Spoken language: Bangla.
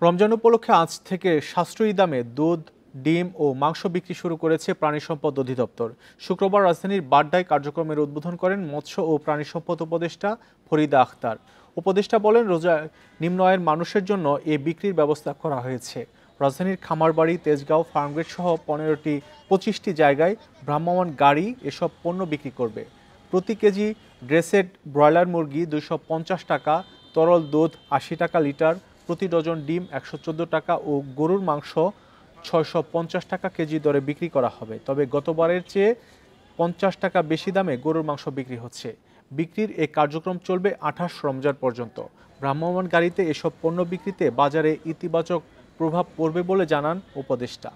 রমজান উপলক্ষে আজ থেকে সাশ্রয়ী দামে দুধ, ডিম ও মাংস বিক্রি শুরু করেছে প্রাণী সম্পদ অধিদপ্তর। শুক্রবার রাজধানীর বাড্ডায় কার্যক্রমের উদ্বোধন করেন মৎস্য ও প্রাণী সম্পদ উপদেষ্টা ফরিদা আখতার। উপদেষ্টা বলেন, রোজায় নিম্ন আয়ের মানুষের জন্য এ বিক্রির ব্যবস্থা করা হয়েছে। রাজধানীর খামারবাড়ি, তেজগাঁও, ফার্মগেট সহ 25টি জায়গায় ভ্রাম্যমাণ গাড়ি এসব পণ্য বিক্রি করবে। প্রতি কেজি ড্রেসেড ব্রয়লার মুরগি 250 টাকা, তরল দুধ 80 টাকা লিটার, প্রতি ডজন ডিম 114 টাকা ও গরুর মাংস 650 টাকা কেজি দরে বিক্রি করা হবে। তবে গতবারের চেয়ে 50 টাকা বেশি দামে গরুর মাংস বিক্রি হচ্ছে। বিক্রির এই কার্যক্রম চলবে 28 রমজান পর্যন্ত। ভ্রাম্যমাণ গাড়িতে এসব পণ্য বিক্রিতে বাজারে ইতিবাচক প্রভাব পড়বে বলে জানান উপদেষ্টা।